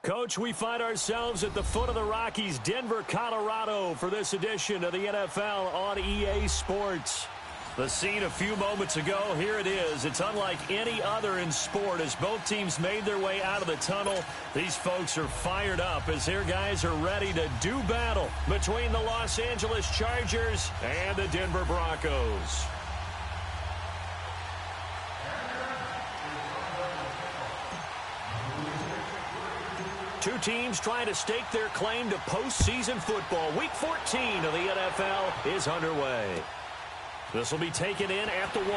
Coach, we find ourselves at the foot of the Rockies, Denver, Colorado, for this edition of the NFL on EA Sports. The scene a few moments ago, here it is. It's unlike any other in sport as both teams made their way out of the tunnel. These folks are fired up as their guys are ready to do battle between the Los Angeles Chargers and the Denver Broncos. Two teams trying to stake their claim to postseason football. Week 14 of the NFL is underway. This will be taken in at the 1.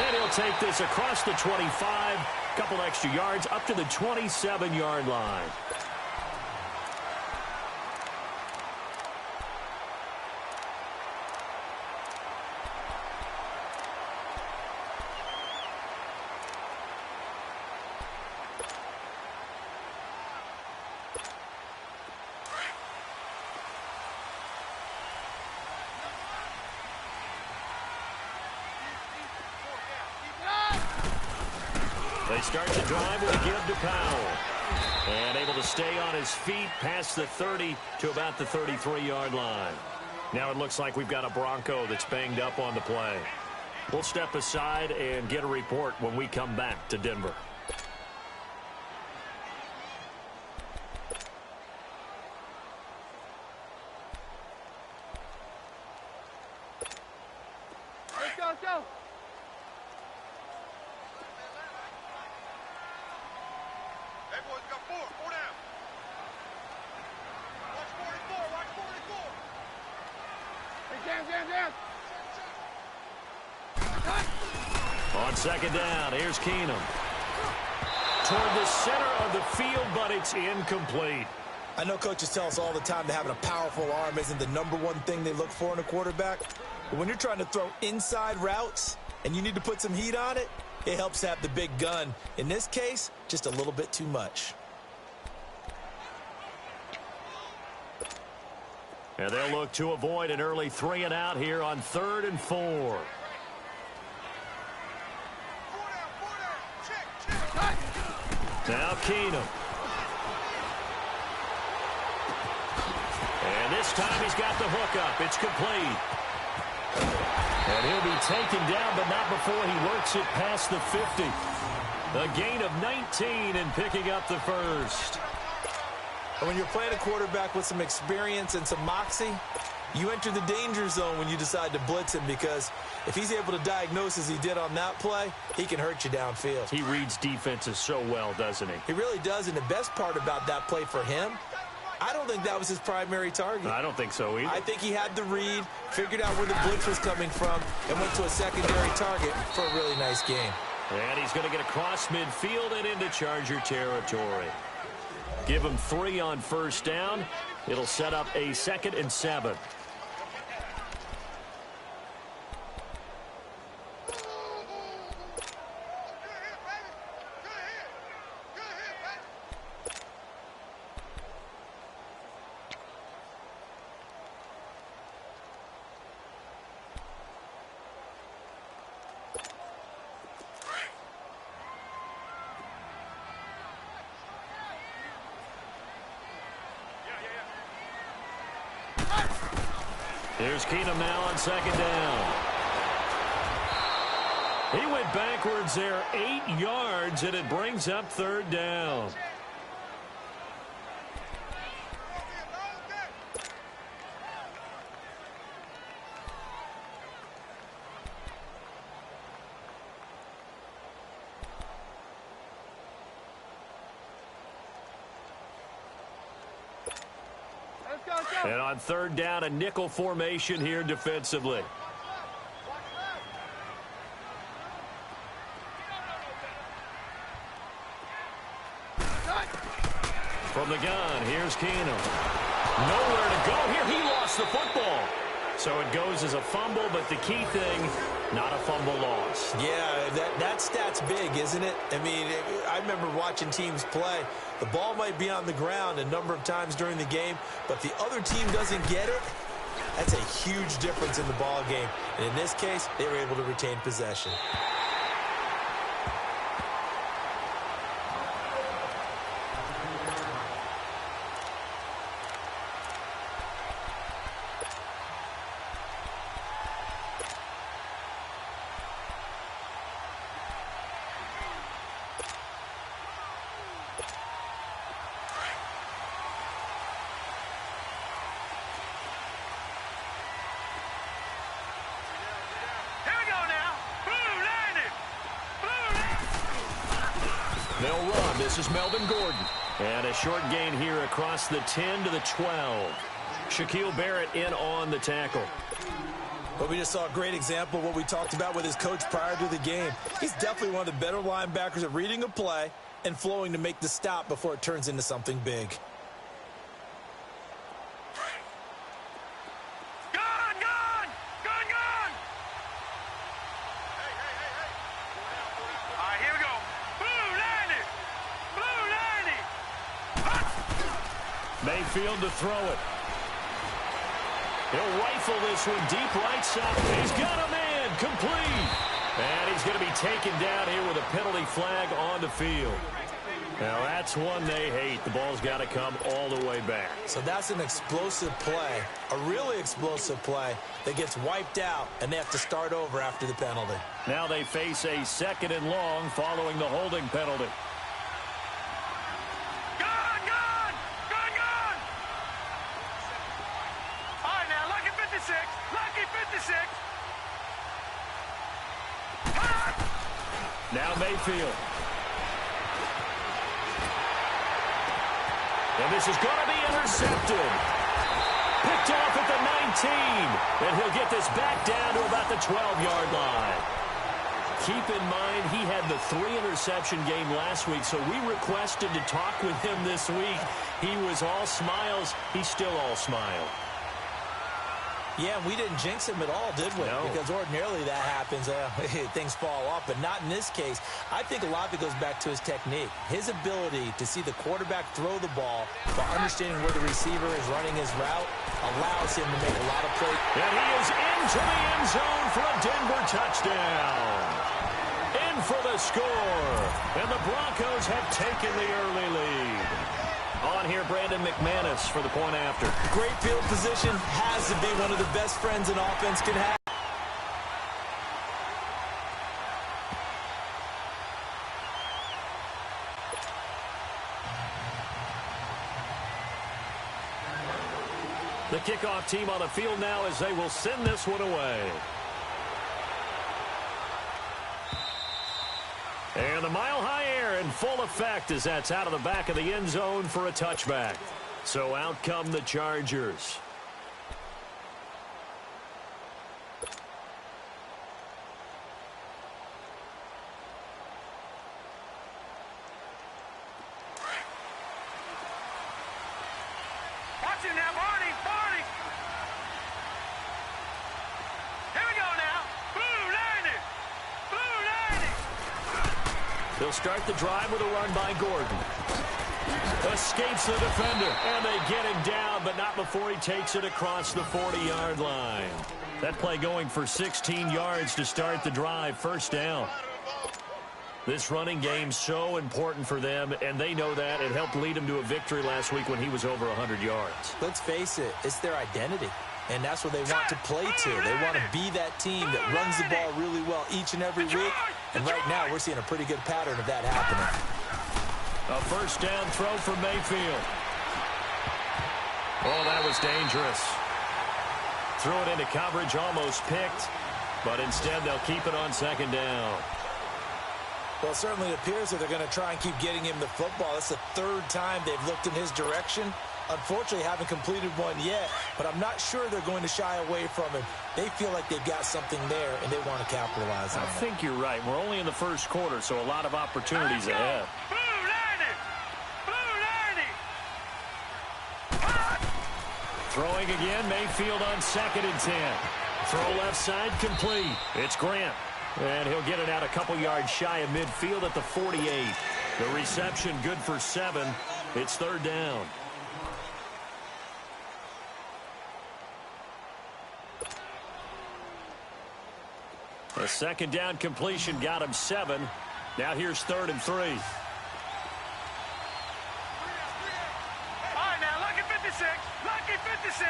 And he'll take this across the 25. Couple extra yards up to the 27-yard line. They start the drive with a give to Powell. And able to stay on his feet past the 30 to about the 33-yard line. Now it looks like we've got a Bronco that's banged up on the play. We'll step aside and get a report when we come back to Denver. Let's go. On second down, here's Keenum. Toward the center of the field, but it's incomplete. I know coaches tell us all the time that having a powerful arm isn't the #1 thing they look for in a quarterback. But when you're trying to throw inside routes and you need to put some heat on it, it helps to have the big gun. In this case, just a little bit too much. And they'll look to avoid an early 3 and out here on 3rd and 4. Now Keenum. And this time he's got the hook up. It's complete. And he'll be taken down, but not before he works it past the 50. A gain of 19 and picking up the first. And when you're playing a quarterback with some experience and some moxie, you enter the danger zone when you decide to blitz him, because if he's able to diagnose as he did on that play, he can hurt you downfield. He reads defenses so well, doesn't he? He really does, and the best part about that play for him, I don't think that was his primary target. I don't think so either. I think he had the read, figured out where the blitz was coming from, and went to a secondary target for a really nice game. And he's going to get across midfield and into Charger territory. Give him 3 on first down. It'll set up a 2nd and 7. Here's Keenum now on second down. He went backwards there 8 yards, and it brings up 3rd down. And on 3rd down, a nickel formation here defensively. From the gun, here's Keenum. Nowhere to go here. He lost the football. So it goes as a fumble, but the key thing, not a fumble loss. Yeah, that stat's big, isn't it? I mean, I remember watching teams play. The ball might be on the ground a number of times during the game, but the other team doesn't get it. That's a huge difference in the ball game. And in this case, they were able to retain possession. This is Melvin Gordon. And a short gain here across the 10 to the 12. Shaquille Barrett in on the tackle. But we just saw a great example of what we talked about with his coach prior to the game. He's definitely one of the better linebackers at reading a play and flowing to make the stop before it turns into something big. Gone! Gone! Gone! Gone! All right, here we go. Blue 90! Blue 90! Mayfield to throw it. He'll rifle this one deep right side. He's got a man complete. And he's going to be taken down here with a penalty flag on the field. Now that's one they hate. The ball's got to come all the way back. So that's an explosive play, a really explosive play that gets wiped out, and they have to start over after the penalty. Now they face a 2nd and long following the holding penalty. Now Mayfield. And this is going to be intercepted. Picked off at the 19. And he'll get this back down to about the 12-yard line. Keep in mind, he had the 3-interception game last week, so we requested to talk with him this week. He was all smiles. He's still all smile. Yeah, we didn't jinx him at all, did we? No. Because ordinarily that happens. Things fall off, but not in this case. I think a lot of it goes back to his technique. His ability to see the quarterback throw the ball while understanding where the receiver is running his route allows him to make a lot of plays. And he is into the end zone for a Denver touchdown. In for the score. And the Broncos have taken the early lead. On here, Brandon McManus for the point after. Great field position has to be one of the best friends an offense can have. The kickoff team on the field now as they will send this one away. And the mile-high air in full effect as that's out of the back of the end zone for a touchback. So out come the Chargers. Watch it now, Barney! Barney! Here we go now. Blue 90! Blue 90! They'll start the drive with a run by Gordon. Escapes the defender, and they get him down, but not before he takes it across the 40-yard line. That play going for 16 yards to start the drive. First down. This running game so important for them, and they know that. It helped lead them to a victory last week when he was over 100 yards. Let's face it, it's their identity, and that's what they want to play to. They want to be that team that runs the ball really well each and every week, and right now we're seeing a pretty good pattern of that happening. A first down throw for Mayfield. Oh, that was dangerous. Threw it into coverage, almost picked, but instead they'll keep it on second down. Well, it certainly appears that they're going to try and keep getting him the football. That's the third time they've looked in his direction. Unfortunately, haven't completed one yet, but I'm not sure they're going to shy away from him. They feel like they've got something there, and they want to capitalize on it. I think you're right. We're only in the first quarter, so a lot of opportunities ahead. Throwing again, Mayfield on 2nd and 10. Throw left side, complete. It's Grant. And he'll get it out a couple yards shy of midfield at the 48. The reception good for 7. It's third down. A second down completion got him 7. Now here's 3rd and 3. Lucky 56.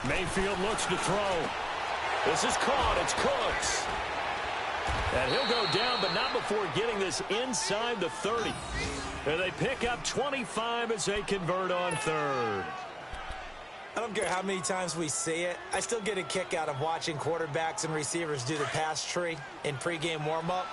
Mayfield looks to throw. This is caught. It's Cooks. And he'll go down, but not before getting this inside the 30. And they pick up 25 as they convert on 3rd. I don't care how many times we see it. I still get a kick out of watching quarterbacks and receivers do the pass tree in pregame warm-up.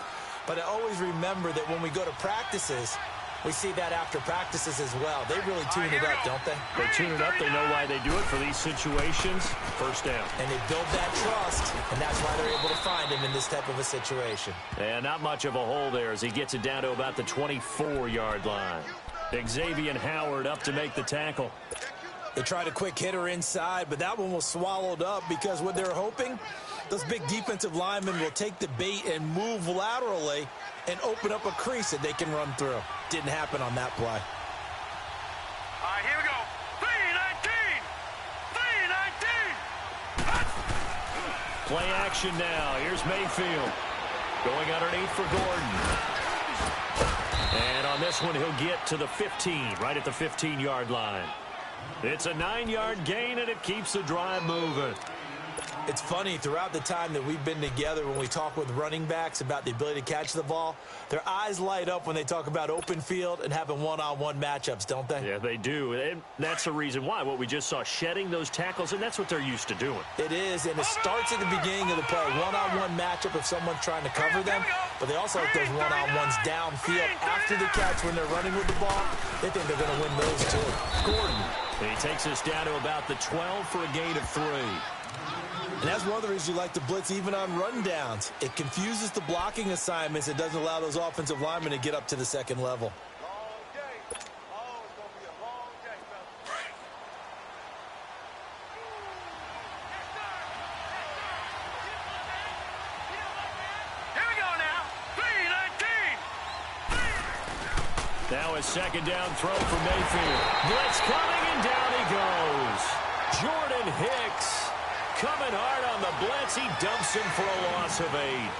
But I always remember that when we go to practices, we see that after practices as well. They really tune it up, don't they? They tune it up. They know why they do it for these situations. First down. And they build that trust, and that's why they're able to find him in this type of a situation. And not much of a hole there as he gets it down to about the 24-yard line. Xavier Howard up to make the tackle. They tried a quick hitter inside, but that one was swallowed up because what they're hoping, those big defensive linemen will take the bait and move laterally and open up a crease that they can run through. Didn't happen on that play. All right, here we go. 3-19. 3-19. Play action now. Here's Mayfield. Going underneath for Gordon. And on this one, he'll get to the 15, right at the 15-yard line. It's a 9-yard gain, and it keeps the drive moving. It's funny, throughout the time that we've been together, when we talk with running backs about the ability to catch the ball, their eyes light up when they talk about open field and having one-on-one matchups, don't they? Yeah, they do. And that's the reason why. What we just saw, shedding those tackles, and that's what they're used to doing. It is, and it starts at the beginning of the play. One-on-one matchup if someone's trying to cover them, but they also have those one-on-ones downfield after the catch when they're running with the ball. They think they're going to win those too. Gordon, he takes us down to about the 12 for a gain of 3. And that's one of the reasons you like to blitz even on rundowns. It confuses the blocking assignments. It doesn't allow those offensive linemen to get up to the second level. Here we go now. 3-19. Now a second down throw for Mayfield. Blitz coming, and down he goes. Jordan Hicks coming hard on the blitz. He dumps him for a loss of 8.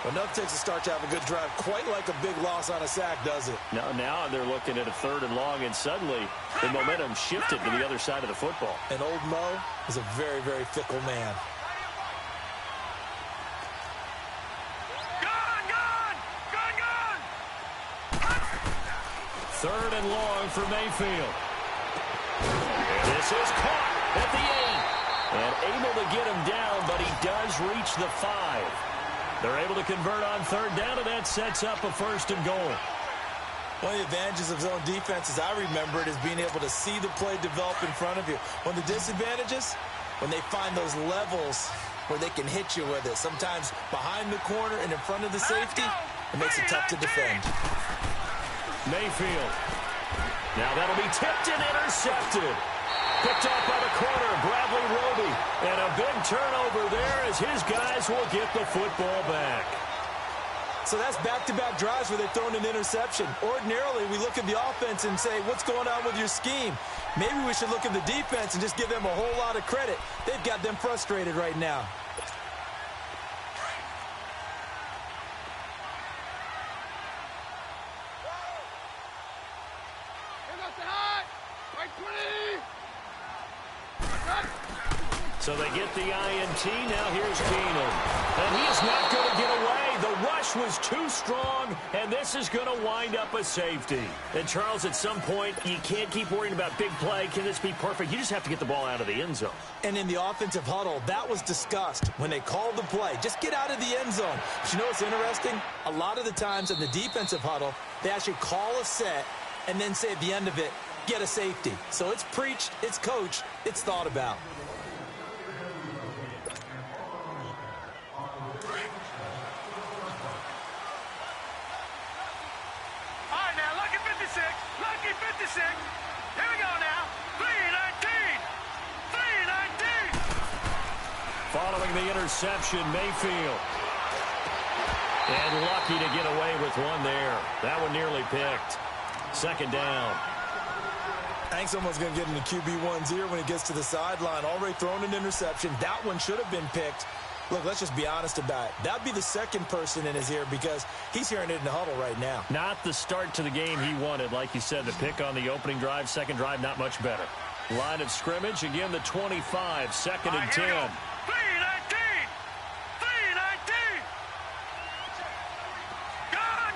Well, enough takes a start to have a good drive. Quite like a big loss on a sack, does it? Now they're looking at a 3rd and long, and suddenly the momentum shifted to the other side of the football. And old Mo is a very, very fickle man. Gone! 3rd and long for Mayfield. This is caught at the 8. And able to get him down, but he does reach the 5. They're able to convert on 3rd down, and that sets up a 1st and goal. One of the advantages of zone defense, as I remember it, is being able to see the play develop in front of you. One of the disadvantages, when they find those levels where they can hit you with it. Sometimes behind the corner and in front of the safety, it makes it tough to defend. Mayfield. Now that'll be tipped and intercepted. Picked off by the corner, Bradley Roby. And a big turnover there as his guys will get the football back. So that's back-to-back drives where they've thrown an interception. Ordinarily, we look at the offense and say, what's going on with your scheme? Maybe we should look at the defense and just give them a whole lot of credit. They've got them frustrated right now. So they get the INT. Now here's Keenum. And he is not going to get away. The rush was too strong, and this is going to wind up a safety. And, Charles, at some point, you can't keep worrying about big play. Can this be perfect? You just have to get the ball out of the end zone. And in the offensive huddle, that was discussed when they called the play. Just get out of the end zone. But you know what's interesting? A lot of the times in the defensive huddle, they actually call a set and then say at the end of it, get a safety. So it's preached, it's coached, it's thought about. Lucky 56. Here we go now. 3-19. 3-19. Following the interception, Mayfield. And lucky to get away with one there. That one nearly picked. 2nd down. I think someone's going to get into QB1's ear when he gets to the sideline. Already thrown an interception. That one should have been picked. Look, let's just be honest about it. That'd be the second person in his ear because he's hearing it in the huddle right now. Not the start to the game he wanted. Like you said, the pick on the opening drive, second drive, not much better. Line of scrimmage, again, the 25, 2nd and 10. 3-19. 3-19. Gone.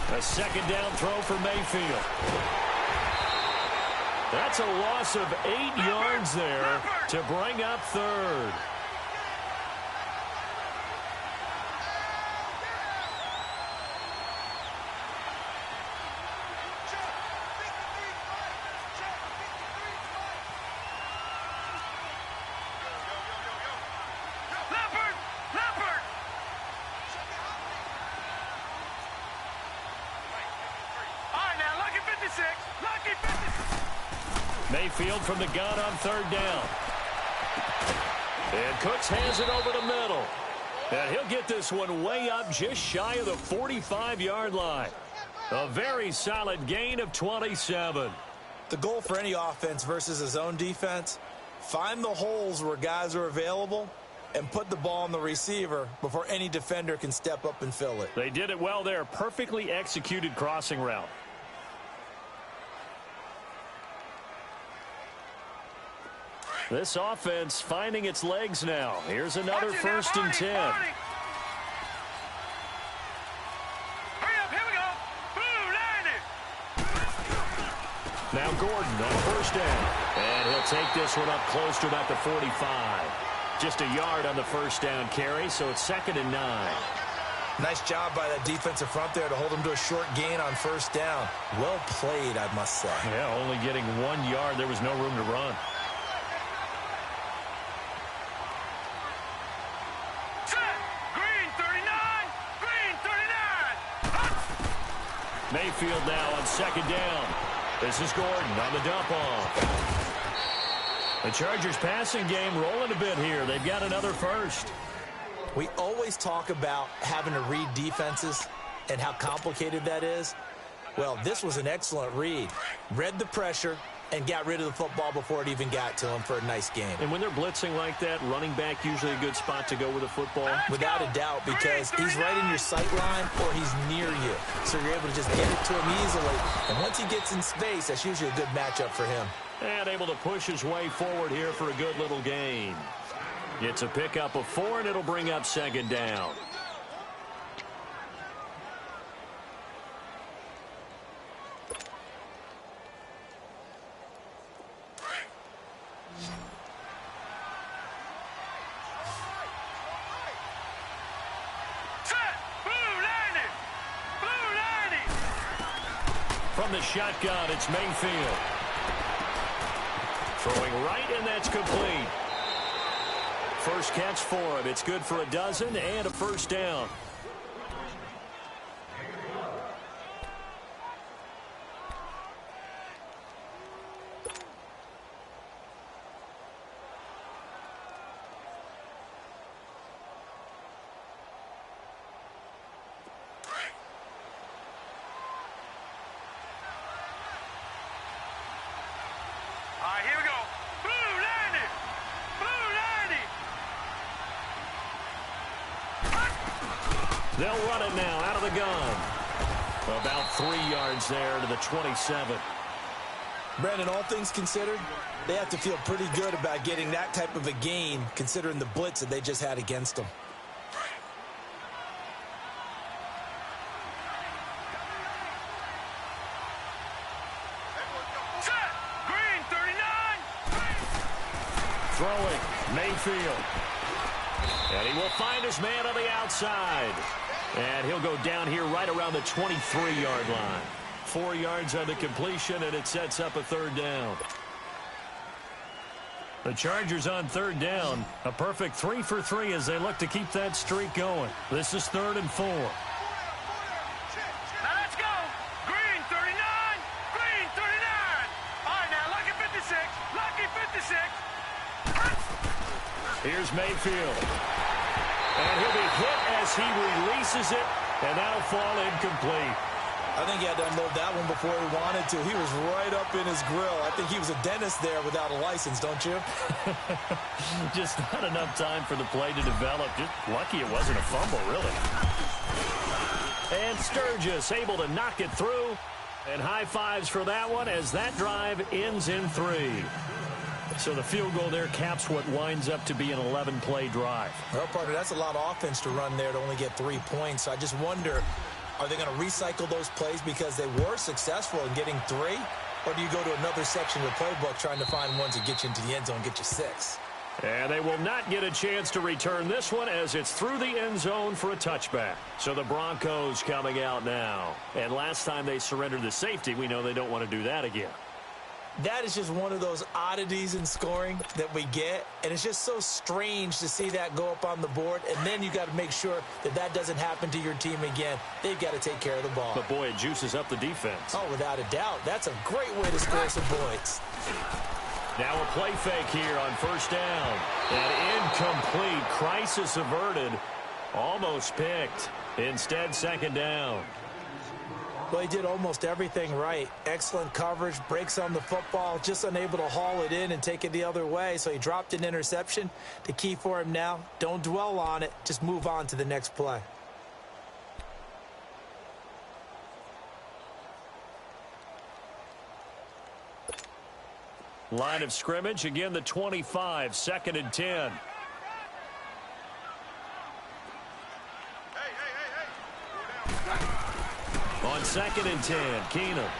A 2nd down throw for Mayfield. That's a loss of 8 yards there to bring up third. Mayfield from the gun on third down. And Cooks hands it over the middle. And he'll get this one way up just shy of the 45-yard line. A very solid gain of 27. The goal for any offense versus his own defense, find the holes where guys are available and put the ball on the receiver before any defender can step up and fill it. They did it well there. Perfectly executed crossing route. This offense finding its legs now. Here's another 1st and 10. Hurry up, here we go. Blue, line it. Now Gordon on 1st down. And he'll take this one up close to about the 45. Just a yard on the 1st down carry, so it's 2nd and 9. Nice job by that defensive front there to hold him to a short gain on 1st down. Well played, I must say. Yeah, only getting 1 yard. There was no room to run. Mayfield now on 2nd down. This is Gordon on the dump off. The Chargers passing game rolling a bit here. They've got another 1st. We always talk about having to read defenses and how complicated that is. Well, this was an excellent read. Read the pressure and got rid of the football before it even got to him for a nice game. And when they're blitzing like that, running back usually a good spot to go with the football? Without a doubt, because he's right in your sight line or he's near you. So you're able to just get it to him easily. And once he gets in space, that's usually a good matchup for him. And able to push his way forward here for a good little gain. It's a pickup of 4, and it'll bring up 2nd down. From the shotgun, it's Mayfield. Throwing right, and that's complete. First catch for him. It's good for a dozen and a 1st down. Here we go. Blue, line it. Blue, line it. They'll run it now out of the gun. About 3 yards there to the 27. Brandon, all things considered, they have to feel pretty good about getting that type of a gain considering the blitz that they just had against them. Throwing, Mayfield. And he will find his man on the outside. And he'll go down here right around the 23-yard line. 4 yards on the completion, and it sets up a 3rd down. The Chargers on 3rd down. A perfect 3 for 3 as they look to keep that streak going. This is 3rd and 4. Now let's go. Green, 39. Green, 39. All right, now, lucky 56. Lucky 56. Here's Mayfield. And he'll be hit as he releases it, and that'll fall incomplete. I think he had to unload that one before he wanted to. He was right up in his grill. I think he was a dentist there without a license, don't you? Just not enough time for the play to develop. Just lucky it wasn't a fumble, really. And Sturgis able to knock it through. And high fives for that one as that drive ends in 3. So the field goal there caps what winds up to be an 11-play drive. Well, partner, that's a lot of offense to run there to only get 3 points. So I just wonder, are they going to recycle those plays because they were successful in getting 3? Or do you go to another section of the playbook trying to find ones that get you into the end zone and get you 6? And they will not get a chance to return this one as it's through the end zone for a touchback. So the Broncos coming out now. And last time they surrendered the safety, we know they don't want to do that again. That is just one of those oddities in scoring that we get. And it's just so strange to see that go up on the board. And then you got to make sure that that doesn't happen to your team again. They've got to take care of the ball. But, boy, it juices up the defense. Oh, without a doubt. That's a great way to score some points. Now a play fake here on first down. And incomplete. Crisis averted. Almost picked. Instead, second down. Well, he did almost everything right. Excellent coverage, breaks on the football, just unable to haul it in and take it the other way. So he dropped an interception. The key for him now, don't dwell on it. Just move on to the next play. Line of scrimmage, again the 25, 2nd and 10. On 2nd and 10, Keenum.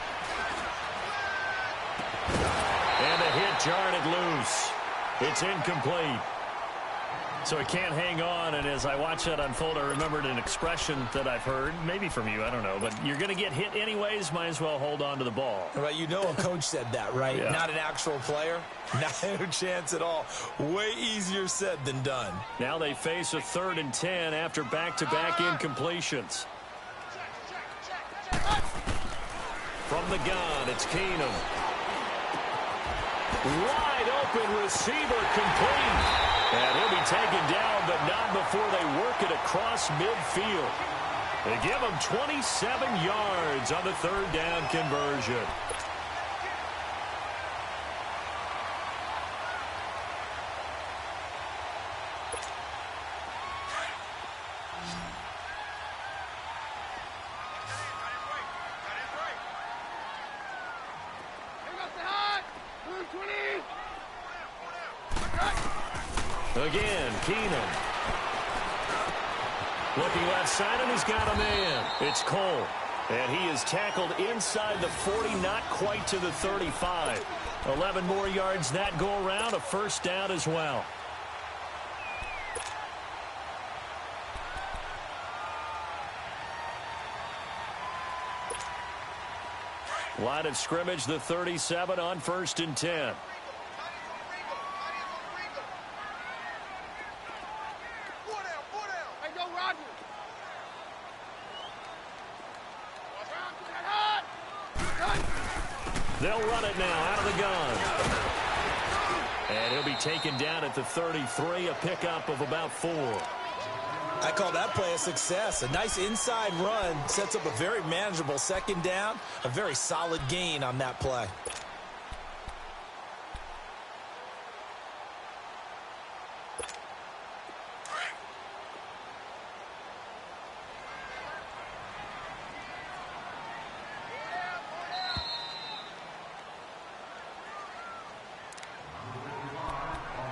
And a hit jarred loose. It's incomplete. So he can't hang on, and as I watch that unfold, I remembered an expression that I've heard, maybe from you, I don't know, but you're going to get hit anyways, might as well hold on to the ball. Right, you know a coach said that, right? Yeah. Not an actual player. No chance at all. Way easier said than done. Now they face a 3rd and 10 after back-to-back incompletions. From the gun, it's Keenum. Wide open receiver complete. And he'll be taken down, but not before they work it across midfield. They give him 27 yards on the 3rd down conversion. Again, Keenum. Looking left side, and he's got a man. It's Cole. And he is tackled inside the 40, not quite to the 35. 11 more yards that go around, a first down as well. Line of scrimmage, the 37 on 1st and 10. They'll run it now out of the gun. And he'll be taken down at the 33, a pickup of about 4. I call that play a success. A nice inside run sets up a very manageable 2nd down. A very solid gain on that play.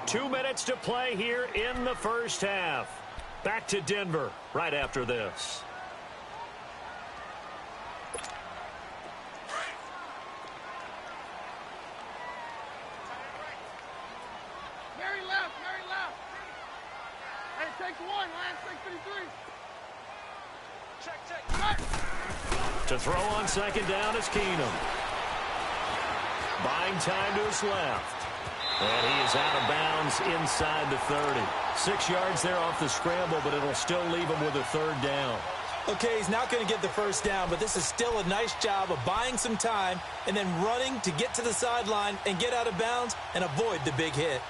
Two minutes to play here in the first half. Back to Denver right after this. Very left. Hey, take 1, Lance, take 53. Check. To throw on 2nd down is Keenum. Buying time to his left. And he is out of bounds inside the 30. 6 yards there off the scramble, but it'll still leave him with a 3rd down. Okay, he's not going to get the first down, but this is still a nice job of buying some time and then running to get to the sideline and get out of bounds and avoid the big hit.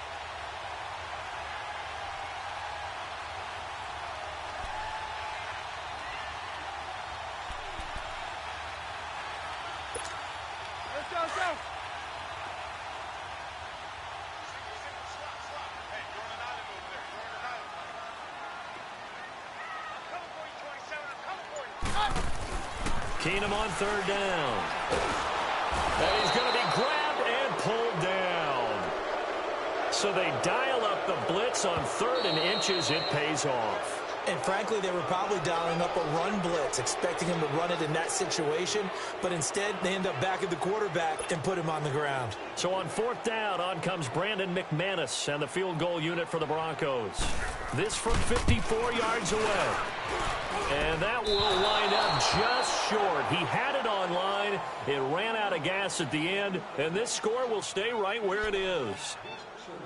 Let's go. Keenum on 3rd down. And he's going to be grabbed and pulled down. So they dial up the blitz on 3rd and inches. It pays off. And frankly, they were probably dialing up a run blitz, expecting him to run it in that situation. But instead, they end up back at the quarterback and put him on the ground. So on 4th down, on comes Brandon McManus and the field goal unit for the Broncos. This from 54 yards away. And that will line up just short. He had it on line. It ran out of gas at the end. And this score will stay right where it is.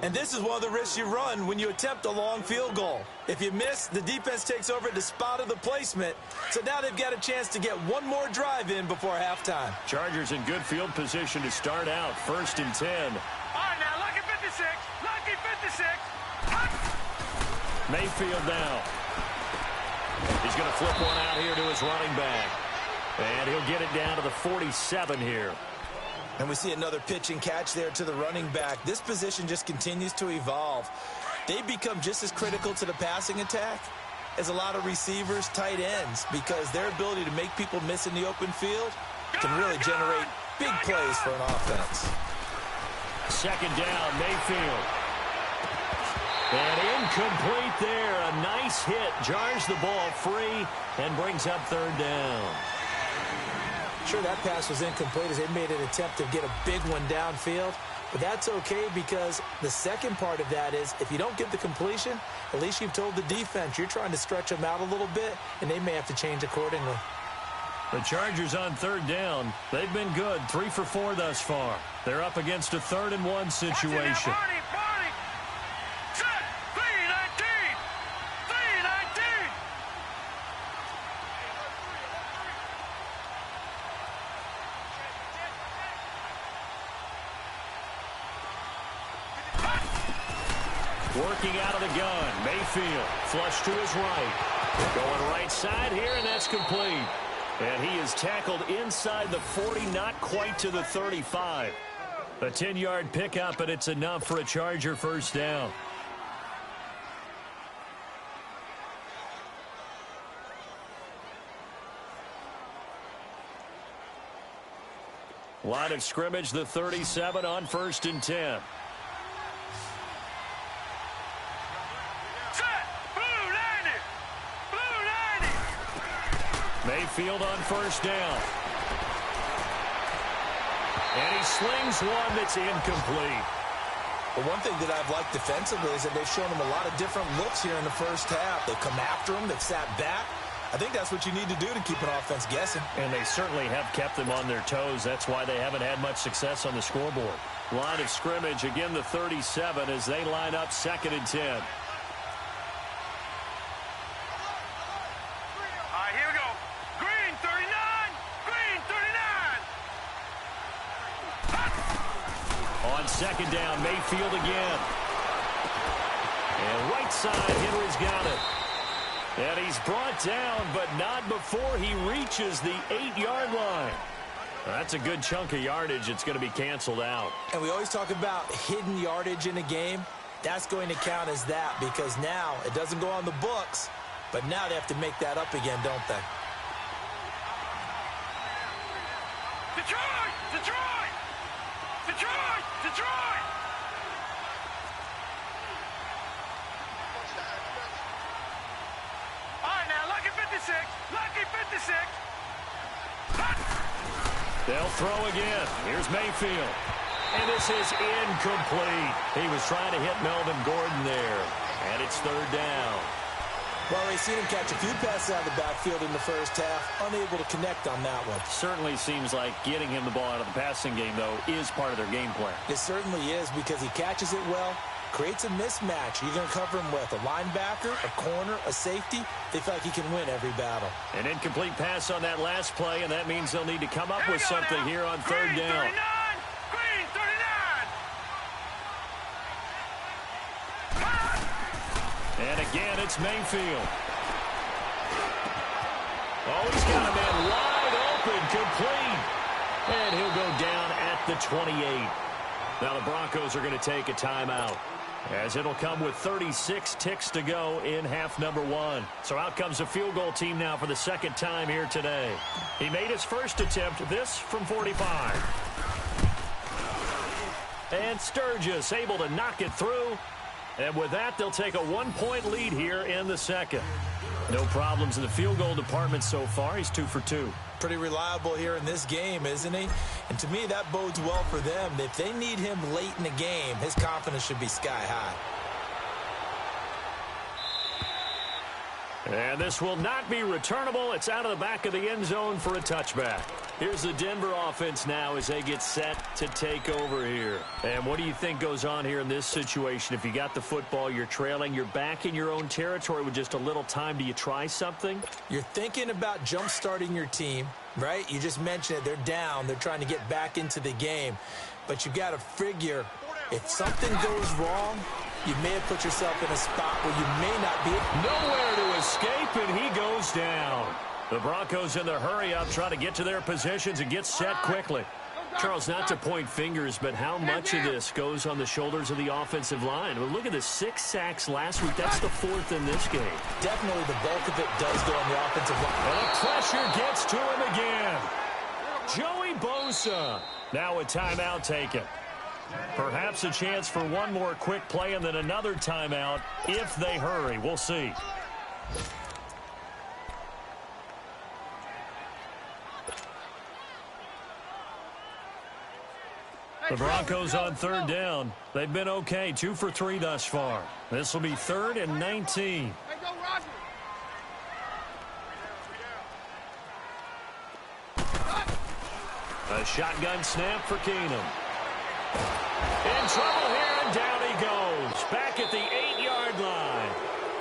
And this is one of the risks you run when you attempt a long field goal. If you miss, the defense takes over at the spot of the placement. So now they've got a chance to get one more drive in before halftime. Chargers in good field position to start out. 1st and 10. All right, now, lucky 56. Lucky 56. Mayfield now. He's going to flip one out here to his running back. And he'll get it down to the 47 here. And we see another pitch and catch there to the running back. This position just continues to evolve. They become just as critical to the passing attack as a lot of receivers, tight ends, because their ability to make people miss in the open field can really generate big plays for an offense. 2nd down, Mayfield. And incomplete there. A nice hit. Jars the ball free and brings up 3rd down. Sure, that pass was incomplete as they made an attempt to get a big one downfield. But that's okay because the second part of that is if you don't get the completion, at least you've told the defense you're trying to stretch them out a little bit, and they may have to change accordingly. The Chargers on 3rd down. They've been good. 3 for 4 thus far. They're up against a 3rd and 1 situation. Working out of the gun, Mayfield, flush to his right. Going right side here, and that's complete. And he is tackled inside the 40, not quite to the 35. A 10-yard pickup, and it's enough for a Charger 1st down. Line of scrimmage, the 37 on 1st and 10. Mayfield on 1st down. And he slings one that's incomplete. Well, one thing that I've liked defensively is that they've shown him a lot of different looks here in the first half. They've come after him. They've sat back. I think that's what you need to do to keep an offense guessing. And they certainly have kept them on their toes. That's why they haven't had much success on the scoreboard. Line of scrimmage, again the 37 as they line up 2nd and 10. On 2nd down, Mayfield again. And right side, Henry's got it. And he's brought down, but not before he reaches the 8-yard line. That's a good chunk of yardage. It's going to be canceled out. And we always talk about hidden yardage in a game. That's going to count as that because now it doesn't go on the books, but now they have to make that up again, don't they? Detroit! Detroit! Detroit! Detroit! All right, now, lucky 56. Lucky 56. They'll throw again. Here's Mayfield. And this is incomplete. He was trying to hit Melvin Gordon there. And it's 3rd down. Well, they've seen him catch a few passes out of the backfield in the first half, unable to connect on that one. Certainly seems like getting him the ball out of the passing game, though, is part of their game plan. It certainly is because he catches it well, creates a mismatch. You're going to cover him with a linebacker, a corner, a safety. They feel like he can win every battle. An incomplete pass on that last play, and that means they'll need to come up with something here on 3rd down. Green 39! And again, it's Mayfield. Oh, he's got a man wide open, complete. And he'll go down at the 28. Now the Broncos are going to take a timeout, as it'll come with 36 ticks to go in half number 1. So out comes a field goal team now for the 2nd time here today. He made his first attempt, this from 45. And Sturgis able to knock it through. And with that, they'll take a 1-point lead here in the 2nd. No problems in the field goal department so far. He's 2 for 2. Pretty reliable here in this game, isn't he? And to me, that bodes well for them. If they need him late in the game, his confidence should be sky high. And this will not be returnable. It's out of the back of the end zone for a touchback. Here's the Denver offense now as they get set to take over here. And what do you think goes on here in this situation? If you got the football, you're trailing, you're back in your own territory with just a little time. Do you try something? You're thinking about jump-starting your team, right? You just mentioned it. They're down. They're trying to get back into the game. But you've got to figure if something goes wrong, you may have put yourself in a spot where you may not be. Nowhere to escape, and he goes down. The Broncos in the hurry-up try to get to their positions and get set quickly. Charles, not to point fingers, but how much of this goes on the shoulders of the offensive line? Well, look at the 6 sacks last week. That's the 4th in this game. Definitely the bulk of it does go on the offensive line. And the pressure gets to him again. Joey Bosa. Now a timeout taken. Perhaps a chance for one more quick play and then another timeout if they hurry. We'll see. The Broncos on 3rd down. They've been okay, 2 for 3 thus far. This will be 3rd and 19. A shotgun snap for Keenum. In trouble here, and down he goes. Back at the 8-yard line.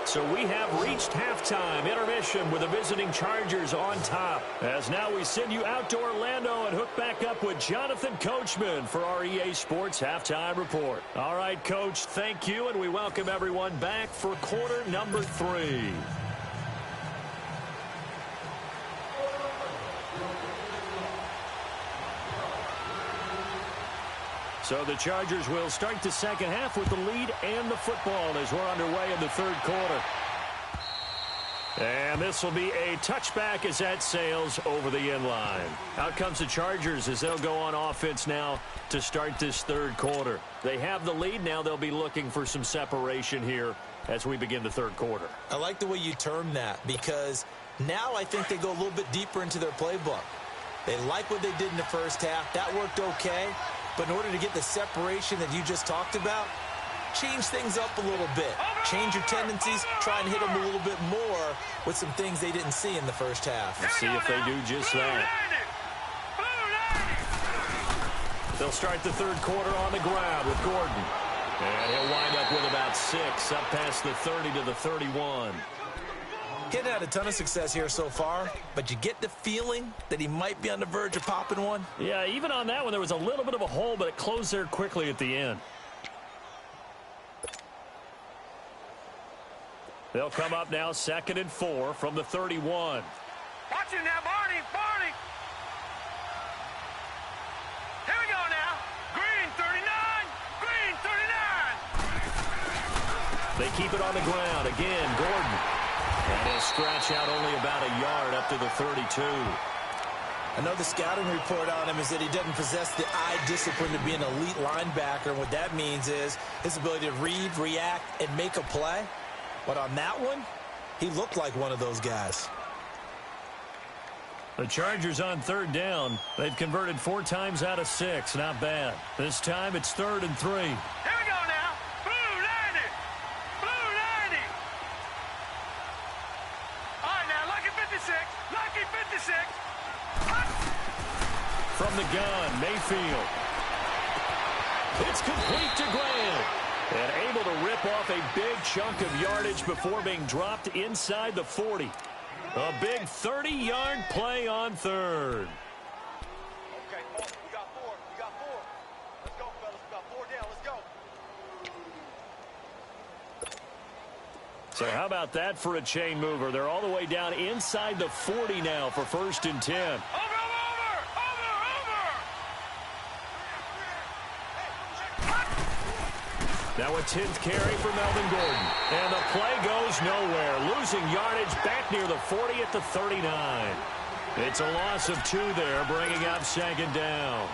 So we have reached halftime intermission with the visiting Chargers on top. As now we send you out to Orlando and hook back up with Jonathan Coachman for our EA Sports Halftime Report. All right, Coach, thank you, and we welcome everyone back for quarter number 3. So the Chargers will start the second half with the lead and the football as we're underway in the 3rd quarter. And this will be a touchback as that sails over the end line. Out comes the Chargers as they'll go on offense now to start this 3rd quarter. They have the lead. Now they'll be looking for some separation here as we begin the 3rd quarter. I like the way you term that because now I think they go a little bit deeper into their playbook. They like what they did in the first half. That worked okay. But in order to get the separation that you just talked about, change things up a little bit. Change your tendencies, try and hit them a little bit more with some things they didn't see in the first half. Let's see if they do just that. They'll start the 3rd quarter on the ground with Gordon. And he'll wind up with about 6, up past the 30 to the 31. He hadn't had a ton of success here so far, but you get the feeling that he might be on the verge of popping one. Yeah, even on that one, there was a little bit of a hole, but it closed there quickly at the end. They'll come up now 2nd and 4 from the 31. Watch it now, Barney. Here we go now. Green 39. Green 39. They keep it on the ground. Again, Gordon. And he'll stretch out only about a yard up to the 32. I know the scouting report on him is that he doesn't possess the eye discipline to be an elite linebacker. And what that means is his ability to read, react, and make a play. But on that one, he looked like one of those guys. The Chargers on 3rd down. They've converted 4 times out of 6. Not bad. This time it's 3rd and 3. Here we go now. Blue 90. Blue 90. All right, now, lucky 56. Lucky 56. From the gun, Mayfield. It's complete to Grant. And able to rip off a big chunk of yardage before being dropped inside the 40. A big 30-yard play on 3rd. Okay, we got 4. We got 4. Let's go, fellas. We got 4 down. Let's go. So how about that for a chain mover? They're all the way down inside the 40 now for 1st and 10. Over. Now a 10th carry for Melvin Gordon. And the play goes nowhere. Losing yardage back near the 40 at the 39. It's a loss of 2 there, bringing up 2nd down.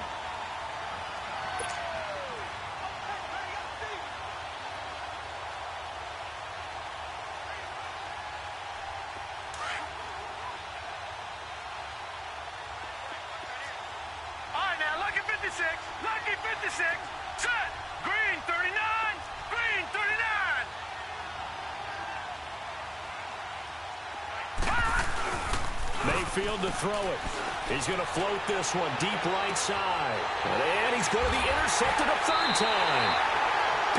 56, lucky 56, set, green 39, green 39. Mayfield to throw it. He's going to float this one deep right side. And he's going to be intercepted a third time.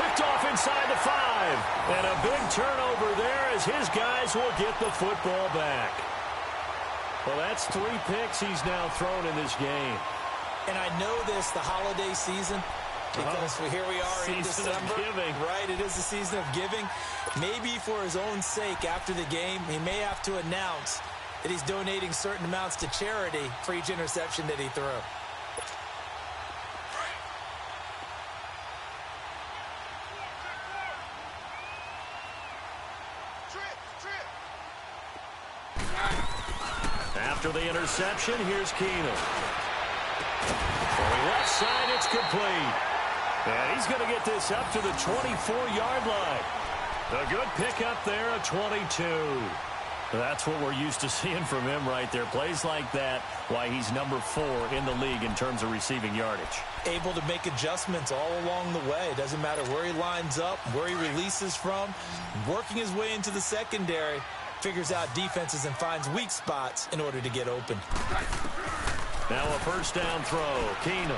Picked off inside the 5. And a big turnover there as his guys will get the football back. Well, that's 3 picks he's now thrown in this game. And I know this, the holiday season, because here we are in December. Season of giving. Right, it is the season of giving. Maybe for his own sake after the game, he may have to announce that he's donating certain amounts to charity for each interception that he threw. After the interception, here's Keenum. Going left side, it's complete. And he's going to get this up to the 24-yard line. A good pickup there, a 22. That's what we're used to seeing from him right there. Plays like that, why he's number 4 in the league in terms of receiving yardage. Able to make adjustments all along the way. Doesn't matter where he lines up, where he releases from. Working his way into the secondary, figures out defenses and finds weak spots in order to get open. Now a first down throw. Keenum.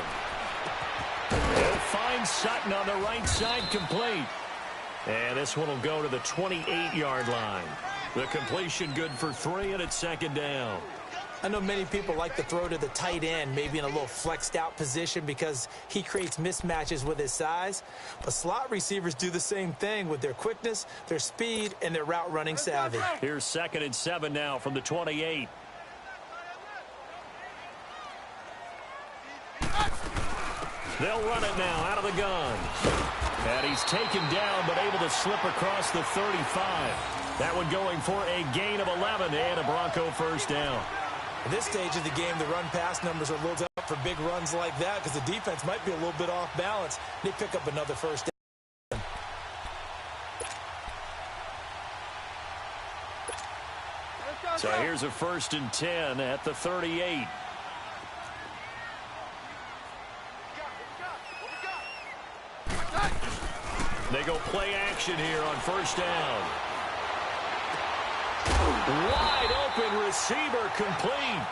He'll find Sutton on the right side, complete. And this one will go to the 28-yard line. The completion good for 3, and it's second down. I know many people like to throw to the tight end, maybe in a little flexed out position because he creates mismatches with his size. But slot receivers do the same thing with their quickness, their speed, and their route running savvy. Here's 2nd and 7 now from the 28. They'll run it now out of the gun. And he's taken down but able to slip across the 35. That one going for a gain of 11 and a Bronco first down. At this stage of the game, the run-pass numbers are a little tough for big runs like that because the defense might be a little bit off balance. They pick up another first down. So here's a 1st and 10 at the 38. They go play action here on first down. Wide open receiver, complete.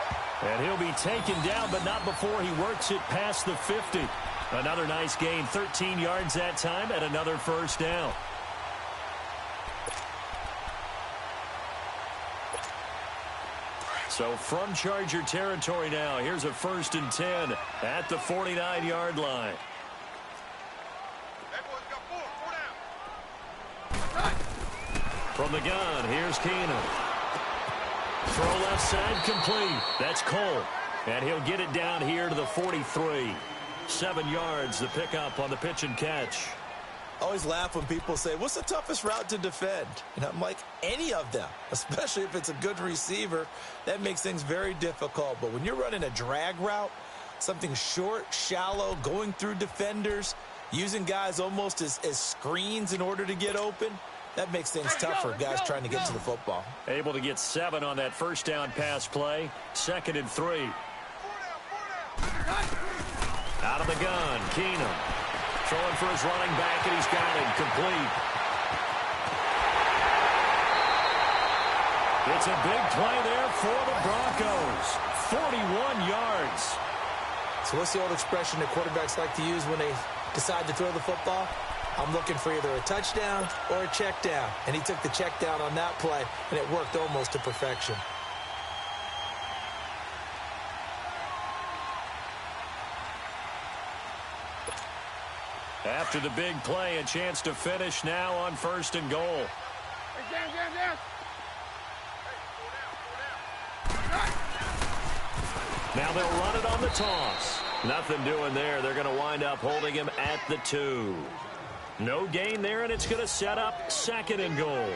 And he'll be taken down, but not before he works it past the 50. Another nice gain, 13 yards that time, and another first down. So from Charger territory now, here's a 1st and 10 at the 49-yard line. From the gun, here's Keenum. Throw left side, complete. That's Cole. And he'll get it down here to the 43. 7 yards, the pickup on the pitch and catch. I always laugh when people say, what's the toughest route to defend? And I'm like, any of them, especially if it's a good receiver. That makes things very difficult. But when you're running a drag route, something short, shallow, going through defenders, using guys almost as screens in order to get open, that makes things tough for guys trying to get to the football. Able to get 7 on that first down pass play. 2nd and 3. Out of the gun, Keenum. Throwing for his running back, and he's got it complete. It's a big play there for the Broncos. 41 yards. So what's the old expression that quarterbacks like to use when they decide to throw the football? I'm looking for either a touchdown or a check down. And he took the check down on that play, and it worked almost to perfection. After the big play, a chance to finish now on 1st and goal. Now they'll run it on the toss. Nothing doing there. They're going to wind up holding him at the 2. No gain there, and it's going to set up 2nd and goal.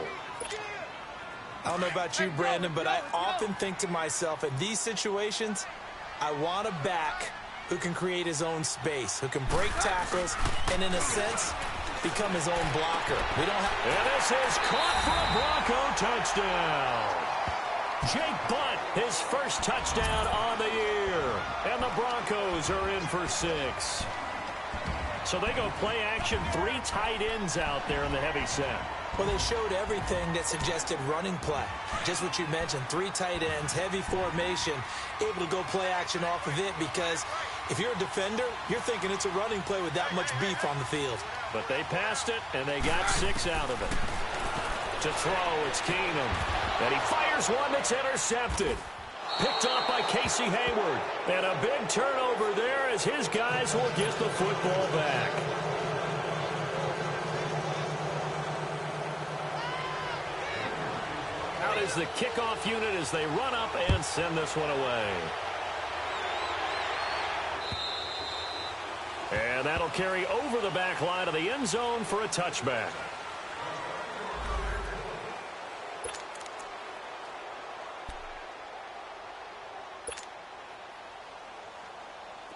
I don't know about you, Brandon, but I often think to myself, in these situations, I want a back who can create his own space, who can break tackles, and in a sense, become his own blocker. We don't have... And this is caught for a Bronco touchdown. Jake Butt His first touchdown on the year. And the Broncos are in for 6. So they go play action, 3 tight ends out there in the heavy set. Well, they showed everything that suggested running play. Just what you mentioned, 3 tight ends, heavy formation, able to go play action off of it because if you're a defender, you're thinking it's a running play with that much beef on the field. But they passed it, and they got 6 out of it. To throw, it's Keenum. And he fires one that's intercepted. Picked off by Casey Hayward. And a big turnover there as his guys will get the football back. Out is the kickoff unit as they run up and send this one away. And that'll carry over the back line of the end zone for a touchback.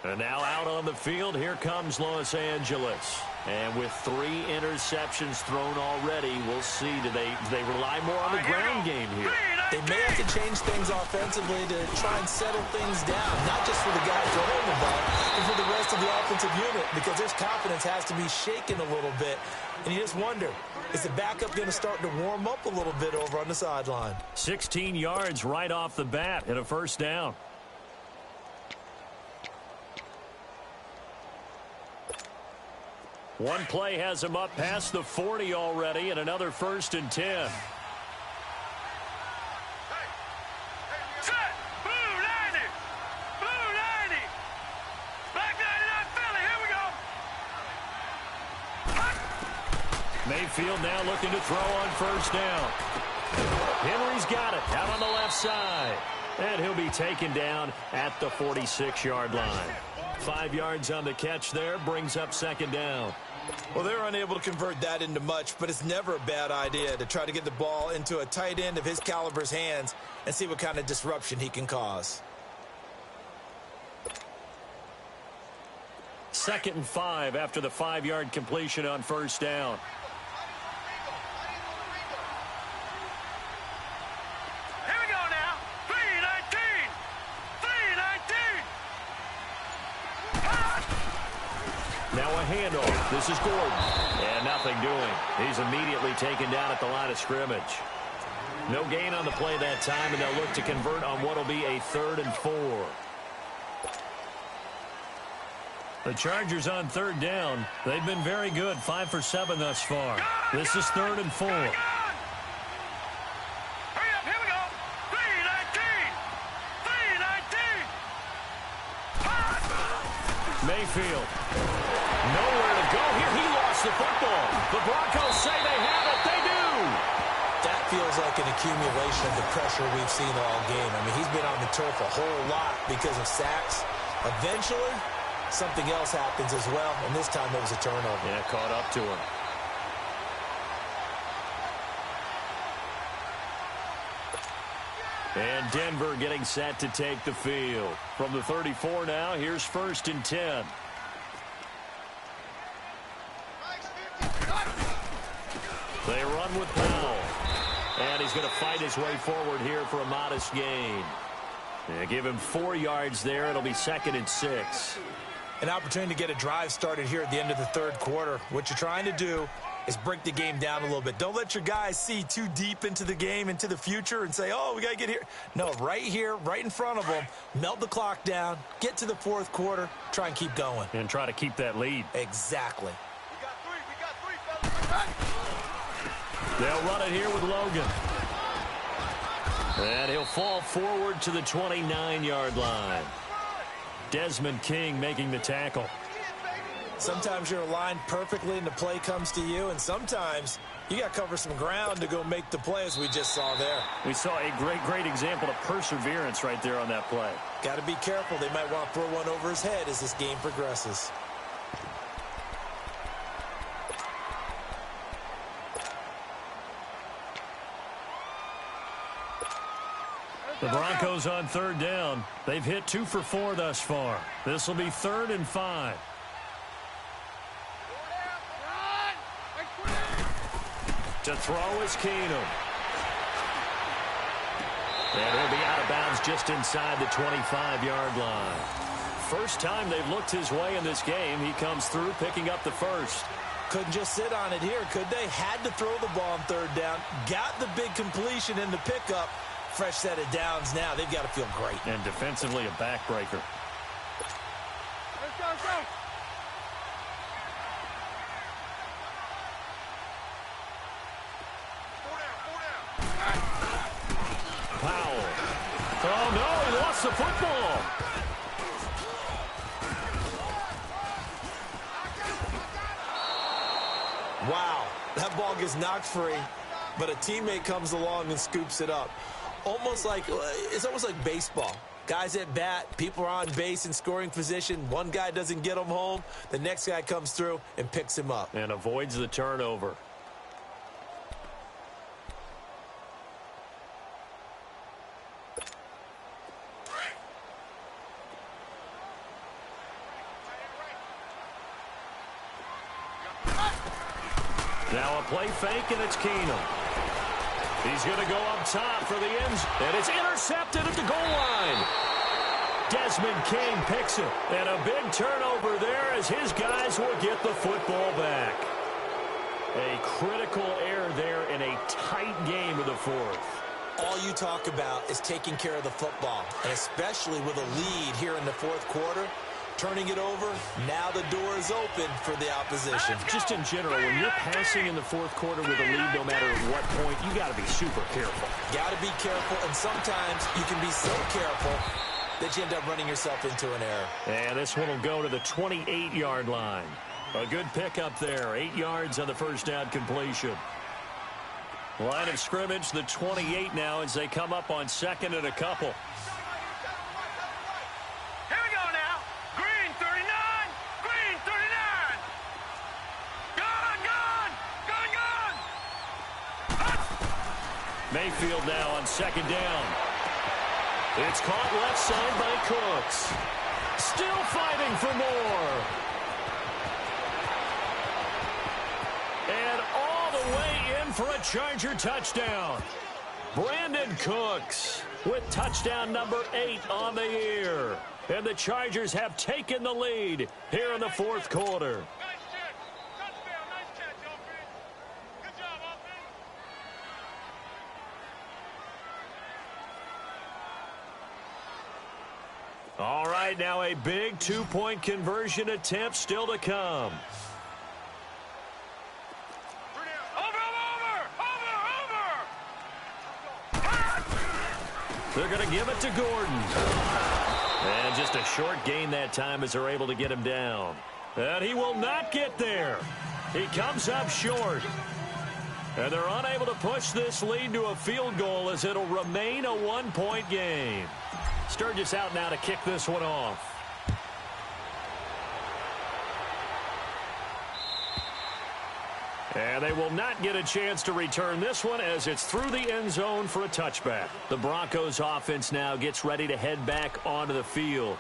And now out on the field, here comes Los Angeles. And with 3 interceptions thrown already, we'll see. Do they rely more on the ground game here? They may have to change things offensively to try and settle things down, not just for the guy throwing the ball, but for the rest of the offensive unit, because their confidence has to be shaken a little bit. And you just wonder, is the backup going to start to warm up a little bit over on the sideline? 16 yards right off the bat and a first down. One play has him up past the 40 already, and another 1st and 10. Set! Blue 90! Blue 90! Black 99 Philly, here we go! Mayfield now looking to throw on first down. Henry's got it out on the left side. And he'll be taken down at the 46-yard line. 5 yards on the catch there, brings up 2nd down. Well, they're unable to convert that into much, but it's never a bad idea to try to get the ball into a tight end of his caliber's hands and see what kind of disruption he can cause. 2nd and 5 after the 5-yard completion on first down. Here we go now! 319! 319! Now a handoff. This is Gordon. And nothing doing. He's immediately taken down at the line of scrimmage. No gain on the play that time, and they'll look to convert on what will be a 3rd and 4. The Chargers on 3rd down. They've been very good, 5 for 7 thus far. This is 3rd and 4. Hurry up, here we go! 319! 319! Mayfield. Nowhere to go here. He lost the football. The Broncos say they have it. They do. That feels like an accumulation of the pressure we've seen all game. I mean, he's been on the turf a whole lot because of sacks. Eventually, something else happens as well, and this time it was a turnover. Yeah, caught up to him. And Denver getting set to take the field. From the 34 now, here's 1st and 10. They run with Powell. And he's going to fight his way forward here for a modest gain. Yeah, give him 4 yards there. It'll be 2nd and 6. An opportunity to get a drive started here at the end of the 3rd quarter. What you're trying to do is break the game down a little bit. Don't let your guys see too deep into the game, into the future, and say, oh, we got to get here. No, right here, right in front of them, melt the clock down, get to the 4th quarter, try and keep going. And try to keep that lead. Exactly. We got three, fellas. They'll run it here with Logan. And he'll fall forward to the 29-yard line. Desmond King making the tackle. Sometimes you're aligned perfectly and the play comes to you, and sometimes you got to cover some ground to go make the play, as we just saw there. We saw a great example of perseverance right there on that play. Got to be careful. They might want to throw one over his head as this game progresses. The Broncos on 3rd down. They've hit 2 for 4 thus far. This will be 3rd and 5. To throw is Keenum. And he'll be out of bounds just inside the 25-yard line. First time they've looked his way in this game. He comes through picking up the first. Couldn't just sit on it here, could they? Had to throw the ball on third down. Got the big completion in the pickup. Fresh set of downs now. They've got to feel great. And defensively, a backbreaker. Let's go, let's go. Powell. Oh, no, he lost the football. Wow, that ball gets knocked free, but a teammate comes along and scoops it up. It's almost like baseball. Guys at bat, people are on base in scoring position. One guy doesn't get him home. The next guy comes through and picks him up. And avoids the turnover. Now a play fake, and it's Keenum. He's going to go up top for the ends, and it's intercepted at the goal line. Desmond King picks it, and a big turnover there as his guys will get the football back. A critical error there in a tight game of the fourth. All you talk about is taking care of the football, and especially with a lead here in the fourth quarter. Turning it over, now the door is open for the opposition. Just in general, when you're passing in the fourth quarter with a lead, no matter what point, you got to be super careful. Got to be careful, and sometimes you can be so careful that you end up running yourself into an error. And this one will go to the 28-yard line. A good pickup there, 8 yards on the first down completion. Line of scrimmage, the 28 now as they come up on second and a couple. Mayfield now on second down. It's caught left side by Cooks. Still fighting for more. And all the way in for a Charger touchdown. Brandon Cooks with touchdown number 8 on the year. And the Chargers have taken the lead here in the fourth quarter. All right, now a big two-point conversion attempt still to come. They're going to give it to Gordon. And just a short gain that time as they're able to get him down. And he will not get there. He comes up short. And they're unable to push this lead to a field goal as it'll remain a 1-point game. Sturgis out now to kick this one off. And they will not get a chance to return this one as it's through the end zone for a touchback. The Broncos offense now gets ready to head back onto the field.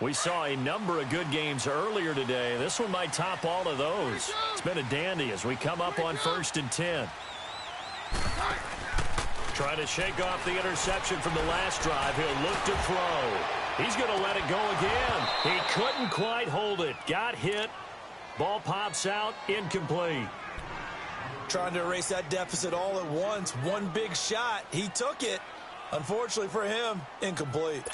We saw a number of good games earlier today. This one might top all of those. It's been a dandy as we come up on 1st and 10. Trying to shake off the interception from the last drive. He'll look to throw. He's going to let it go again. He couldn't quite hold it. Got hit. Ball pops out. Incomplete. Trying to erase that deficit all at once. One big shot. He took it. Unfortunately for him, incomplete.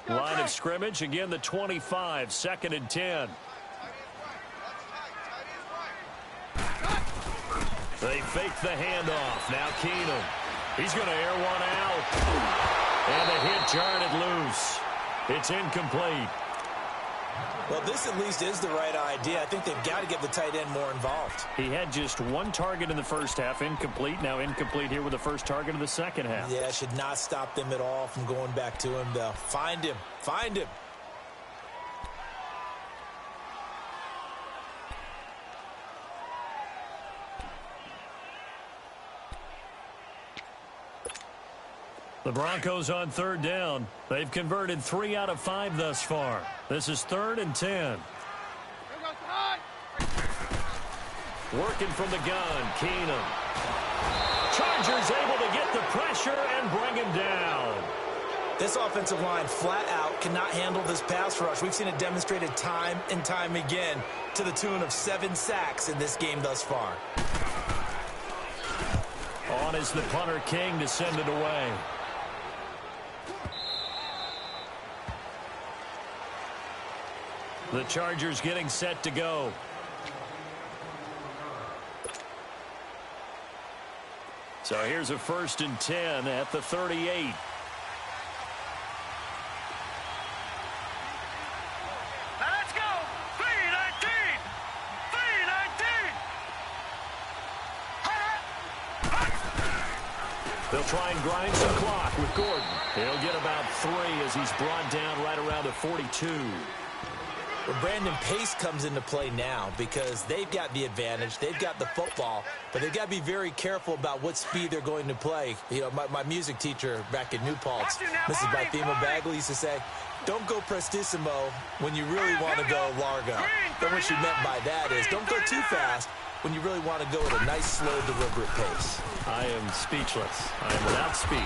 Line of scrimmage, again the 25, 2nd and 10. They fake the handoff. Now Keenum. He's going to air one out. And the hit jarred it loose. It's incomplete. Well, this at least is the right idea. I think they've got to get the tight end more involved. He had just one target in the first half, incomplete. Now incomplete here with the first target of the second half. Yeah, it should not stop them at all from going back to him, though. Find him. Find him. The Broncos on third down. They've converted 3 out of 5 thus far. This is 3rd and 10. Working from the gun, Keenum. Chargers able to get the pressure and bring him down. This offensive line flat out cannot handle this pass rush. We've seen it demonstrated time and time again to the tune of 7 sacks in this game thus far. On is the punter, King, to send it away. The Chargers getting set to go. So here's a 1st and 10 at the 38. Let's go! 3-19! 3-19! They'll try and grind some clock with Gordon. He'll get about 3 as he's brought down right around the 42. Well, Brandon, pace comes into play now because they've got the advantage. They've got the football, but they've got to be very careful about what speed they're going to play. You know, my music teacher back in New Paltz, Mrs. Bythema Bagley, used to say, don't go prestissimo when you really want to go largo. And what she meant by that is don't go too fast when you really want to go at a nice, slow, deliberate pace. I am speechless. I am without speech.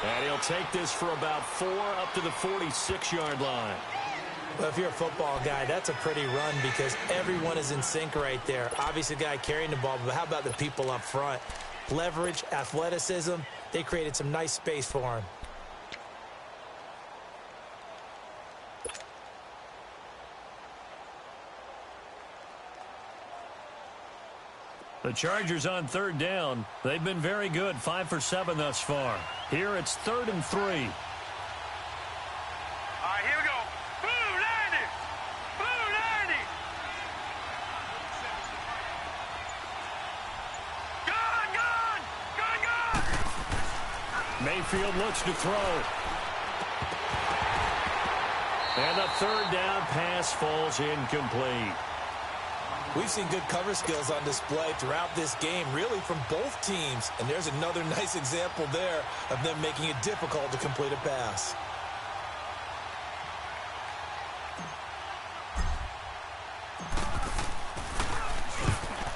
And he'll take this for about 4 up to the 46-yard line. Well, if you're a football guy, that's a pretty run because everyone is in sync right there. Obviously, the guy carrying the ball, but how about the people up front? Leverage, athleticism, they created some nice space for him. The Chargers on third down. They've been very good, 5 for 7 thus far. Here it's 3rd and 3. All right, here we go. Blue 90! Blue 90! Gun! Mayfield looks to throw. And the 3rd down pass falls incomplete. We've seen good cover skills on display throughout this game, really from both teams. And there's another nice example there of them making it difficult to complete a pass.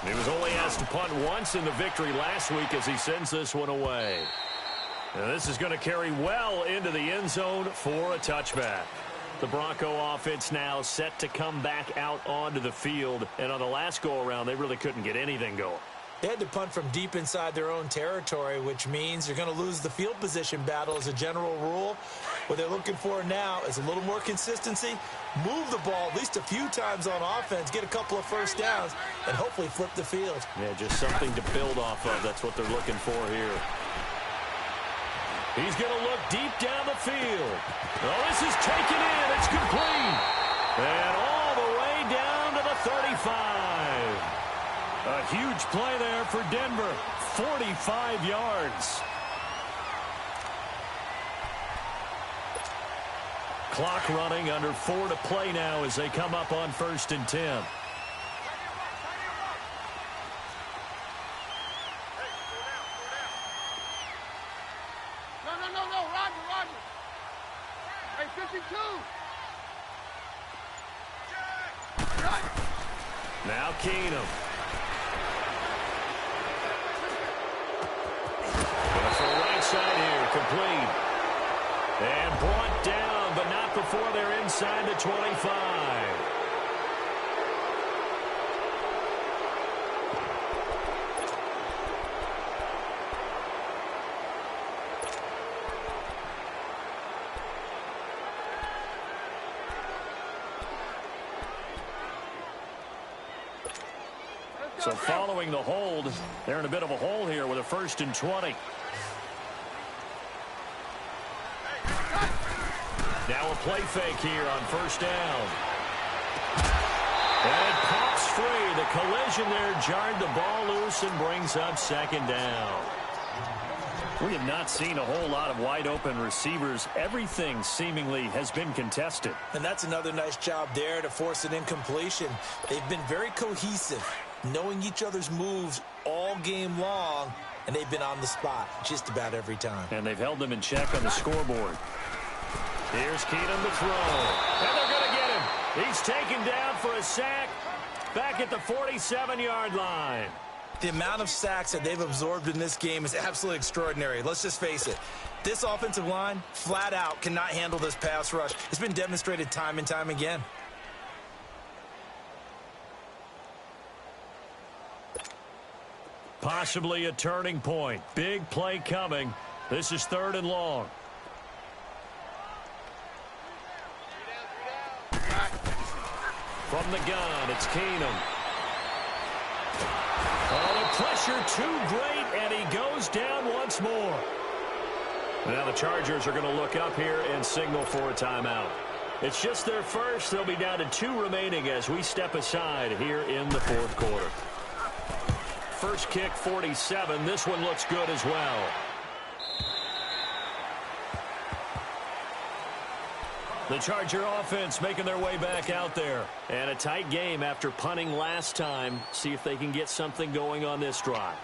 He was only asked to punt once in the victory last week as he sends this one away. And this is going to carry well into the end zone for a touchback. The Bronco offense now set to come back out onto the field. And on the last go-around, they really couldn't get anything going. They had to punt from deep inside their own territory, which means you're going to lose the field position battle as a general rule. What they're looking for now is a little more consistency, move the ball at least a few times on offense, get a couple of first downs, and hopefully flip the field. Yeah, just something to build off of. That's what they're looking for here. He's going to look deep down the field. Oh, this is taken in. It's complete. And all the way down to the 35. A huge play there for Denver. 45 yards. Clock running, under 4 to play now as they come up on 1st and 10. Now Keenum. Going for the right side here, complete. And brought down, but not before they're inside the 25. So following the hold, they're in a bit of a hole here with a 1st and 20. Now a play fake here on 1st down. And it pops free. The collision there jarred the ball loose and brings up 2nd down. We have not seen a whole lot of wide open receivers. Everything seemingly has been contested. And that's another nice job there to force an incompletion. They've been very cohesive, knowing each other's moves all game long, and they've been on the spot just about every time. And they've held them in check on the scoreboard. Here's Keenum to throw. And they're going to get him. He's taken down for a sack back at the 47-yard line. The amount of sacks that they've absorbed in this game is absolutely extraordinary. Let's just face it. This offensive line, flat out, cannot handle this pass rush. It's been demonstrated time and time again. Possibly a turning point. Big play coming. This is 3rd and long. From the gun, it's Keenum. Oh, the pressure too great, and he goes down once more. Now the Chargers are going to look up here and signal for a timeout. It's just their first. They'll be down to 2 remaining as we step aside here in the 4th quarter. First kick, 47. This one looks good as well. The Charger offense making their way back out there. And a tight game after punting last time. See if they can get something going on this drive.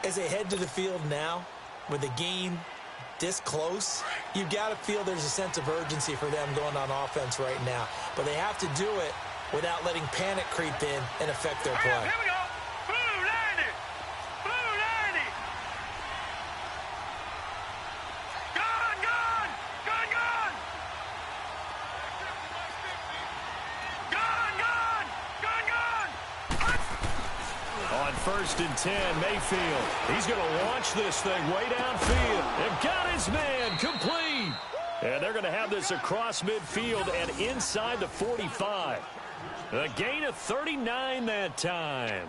As they head to the field now, with the game this close, you've got to feel there's a sense of urgency for them going on offense right now. But they have to do it without letting panic creep in and affect their play. Here we go. Blue 90. Blue 90. Gun, gun. Gun, gun. Gun, gun. Gun, gun. On 1st and 10, Mayfield. He's going to launch this thing way downfield. And got his man complete. And they're going to have this across midfield and inside the 45. A gain of 39 that time.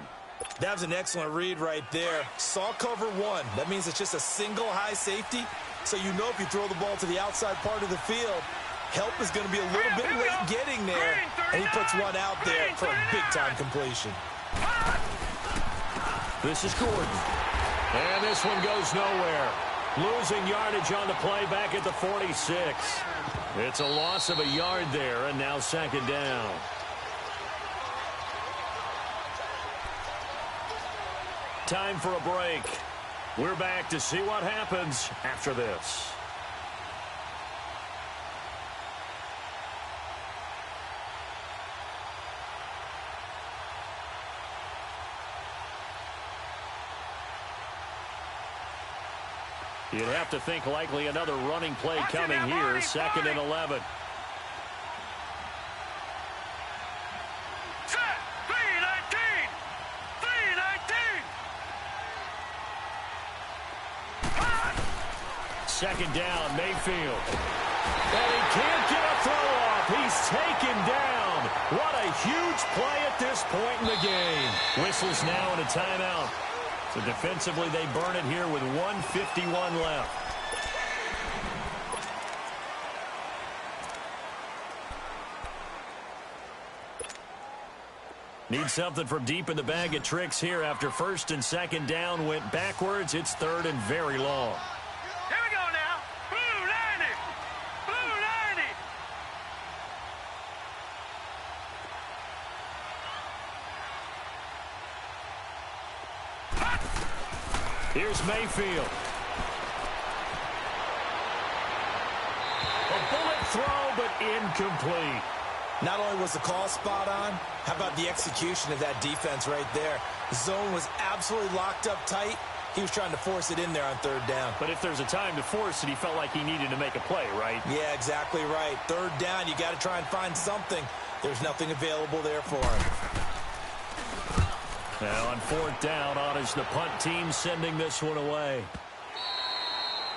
That was an excellent read right there. Saw cover 1. That means it's just a single high safety. So you know if you throw the ball to the outside part of the field, help is going to be a little bit late getting there. And he puts one out there for a big-time completion. This is Gordon. And this one goes nowhere. Losing yardage on the play back at the 46. It's a loss of a yard there, and now 2nd down. Time for a break. We're back to see what happens after this. You'd have to think likely another running play coming here. 2nd and 11. Set. 319. 319. 2nd down, Mayfield. And he can't get a throw off. He's taken down. What a huge play at this point in the game. Whistles now and a timeout. So defensively, they burn it here with 1:51 left. Need something from deep in the bag of tricks here after 1st and 2nd down went backwards. It's 3rd and very long. Here we go now. Blue 90. Blue 90. Here's Mayfield. A bullet throw, but incomplete. Not only was the call spot on, how about the execution of that defense right there? The zone was absolutely locked up tight. He was trying to force it in there on 3rd down. But if there's a time to force it, he felt like he needed to make a play, right? Yeah, exactly right. 3rd down, you got to try and find something. There's nothing available there for him. Now on 4th down, on is the punt team sending this one away.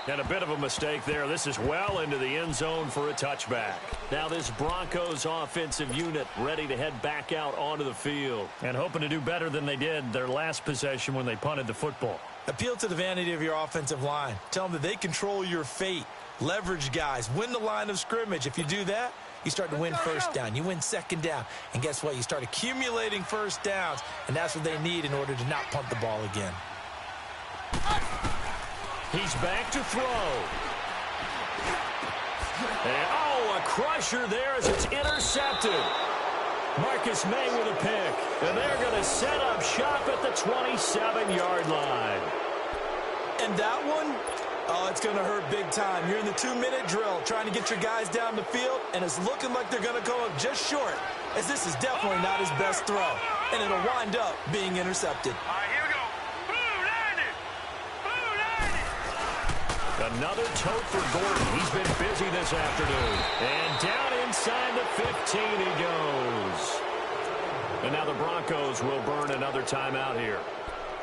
And a bit of a mistake there. This is well into the end zone for a touchback. Now this Broncos offensive unit ready to head back out onto the field and hoping to do better than they did their last possession when they punted the football. Appeal to the vanity of your offensive line. Tell them that they control your fate. Leverage guys. Win the line of scrimmage. If you do that, you start to win 1st down. You win 2nd down. And guess what? You start accumulating 1st downs. And that's what they need in order to not punt the ball again. He's back to throw. And, oh, a crusher there as it's intercepted. Marcus May with a pick. And they're going to set up shop at the 27-yard line. And that one, oh, it's going to hurt big time. You're in the 2-minute drill trying to get your guys down the field, and it's looking like they're going to come up just short, as this is definitely not his best throw, and it'll wind up being intercepted. All right, here we go. Blue 90. Blue 90. Another tote for Gordon. He's been busy this afternoon. And down inside the 15 he goes. And now the Broncos will burn another timeout here.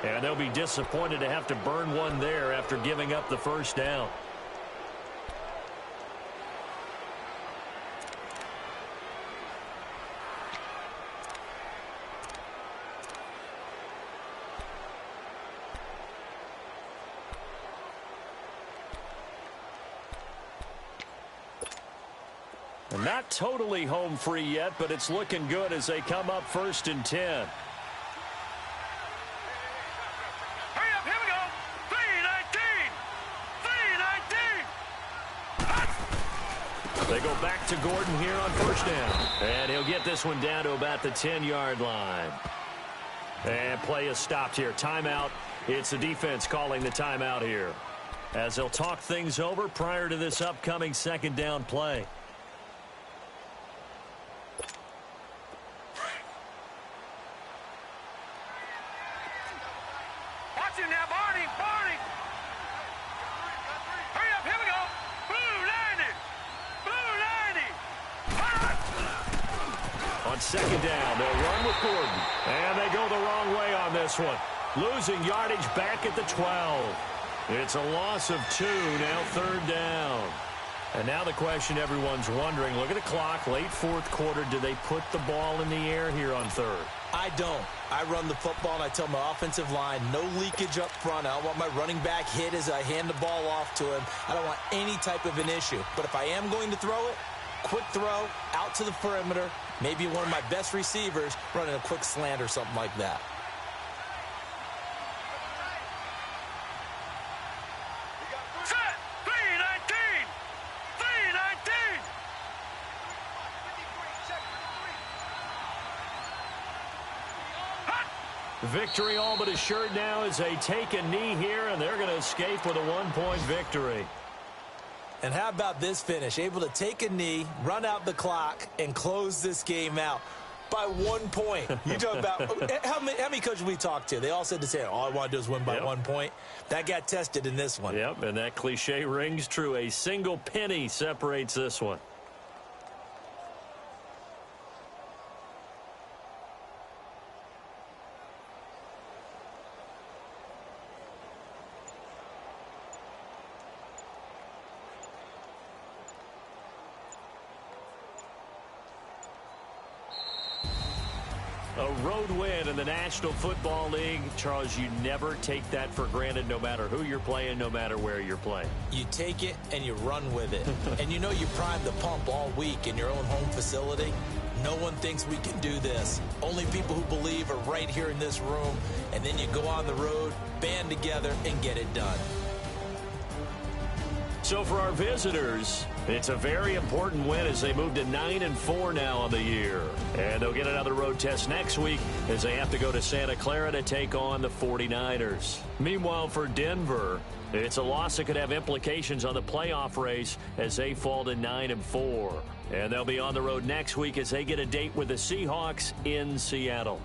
And they'll be disappointed to have to burn one there after giving up the first down. And not totally home free yet, but it's looking good as they come up 1st and 10. Hurry up, here we go. 3-19. 3-19. They go back to Gordon here on 1st down. And he'll get this one down to about the 10-yard line. And play is stopped here. Timeout. It's the defense calling the timeout here, as they'll talk things over prior to this upcoming 2nd down play. Watch it now, Barney. Barney. Hurry up, here we go. Blue 90. Blue 90. On 2nd down, they'll run with Gordon. And they go the wrong way on this one. Losing yardage back at the 12. It's a loss of 2, now 3rd down. And now the question everyone's wondering, look at the clock, late 4th quarter, do they put the ball in the air here on 3rd? I don't. I run the football, and I tell my offensive line, no leakage up front. I don't want my running back hit as I hand the ball off to him. I don't want any type of an issue. But if I am going to throw it, quick throw, out to the perimeter, maybe one of my best receivers running a quick slant or something like that. Set. 3-19. 3-19. Victory all but assured now as they take a knee here, and they're going to escape with a 1-point victory. And how about this finish? Able to take a knee, run out the clock, and close this game out by 1 point. You talk about how many coaches we talked to? They all said the same. All I want to do is win by 1 point. That got tested in this one. Yep, and that cliche rings true. A single penny separates this one. A road win in the National Football League. Charles, you never take that for granted no matter who you're playing, no matter where you're playing. You take it and you run with it. And you know you primed the pump all week in your own home facility. No one thinks we can do this. Only people who believe are right here in this room. And then you go on the road, band together, and get it done. So for our visitors, it's a very important win as they move to 9-4 now on the year. And they'll get another road test next week as they have to go to Santa Clara to take on the 49ers. Meanwhile, for Denver, it's a loss that could have implications on the playoff race as they fall to 9-4. And they'll be on the road next week as they get a date with the Seahawks in Seattle.